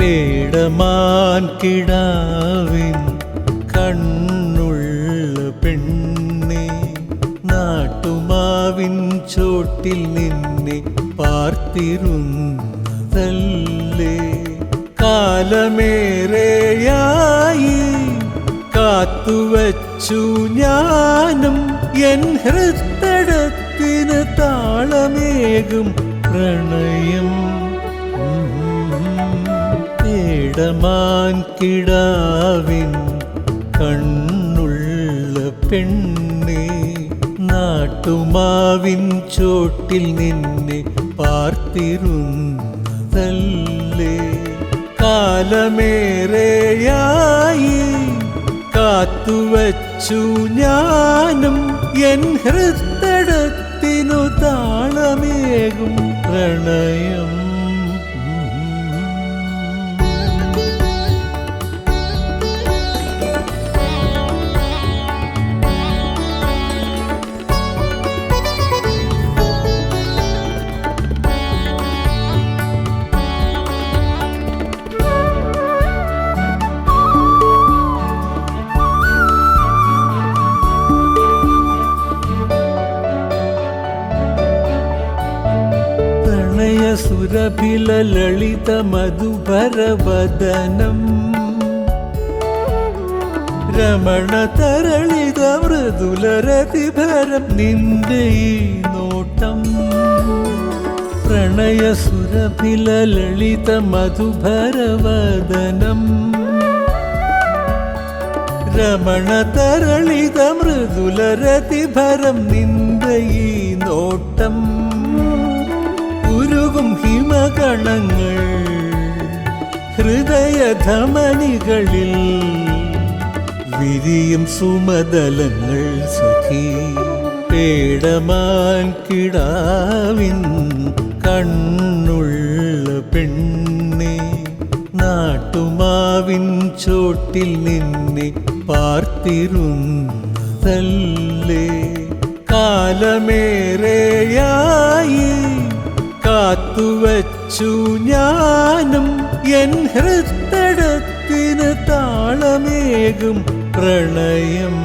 പേടമാൻ കിടാവിൻ കണ്ണുള്ള പെണ്ണെ, നാട്ടുമാവിൻ ചോട്ടിൽ നിന്നെ പാർത്തിരുന്നതല്ലേ. കാലമേറെയായി കാത്തുവച്ചു ഞാനും എൻ ഹൃത്തടത്തിന് താളമേകും പ്രണയം. പേടമാൻ കിടാവിൻ കണ്ണുള്ള പെണ്ണെ, നാട്ടുമാവിൻ ചോട്ടിൽ നിന്നെ പാർത്തിരുന്നതല്ലേ. കാലമേറെയായി കാത്തുവച്ചു ഞാനും എൻ ഹൃത്തടത്തിനു താളമേകും പ്രണയം. സുരഭില ലളിത മധുഭരവദനം, രമണ തരളിത മൃദുലരതിഭരം നിന്റെ ഈ നോട്ടം. പ്രണയ സുരഭില ലളിത മധുഭരവദനം, രമണ തരളിത മൃദുലരതിഭരം നിന്റെ ഈ നോട്ടം. ഉരുകും ഹിമകണങ്ങൾ ഹൃദയധമനികളിൽ, വിരിയും സുമതലങ്ങൾ സഖി. പേടമാൻ കിടാവിൻ കണ്ണുള്ള പെണ്ണെ, നാട്ടുമാവിൻ ചോട്ടിൽ നിന്നെ പാർത്തിരുന്നതല്ലേ. കാലമേറെയായി കാത്തുവച്ചു ഞാനും എൻ ഹൃത്തടത്തിന് താളമേകും പ്രണയം.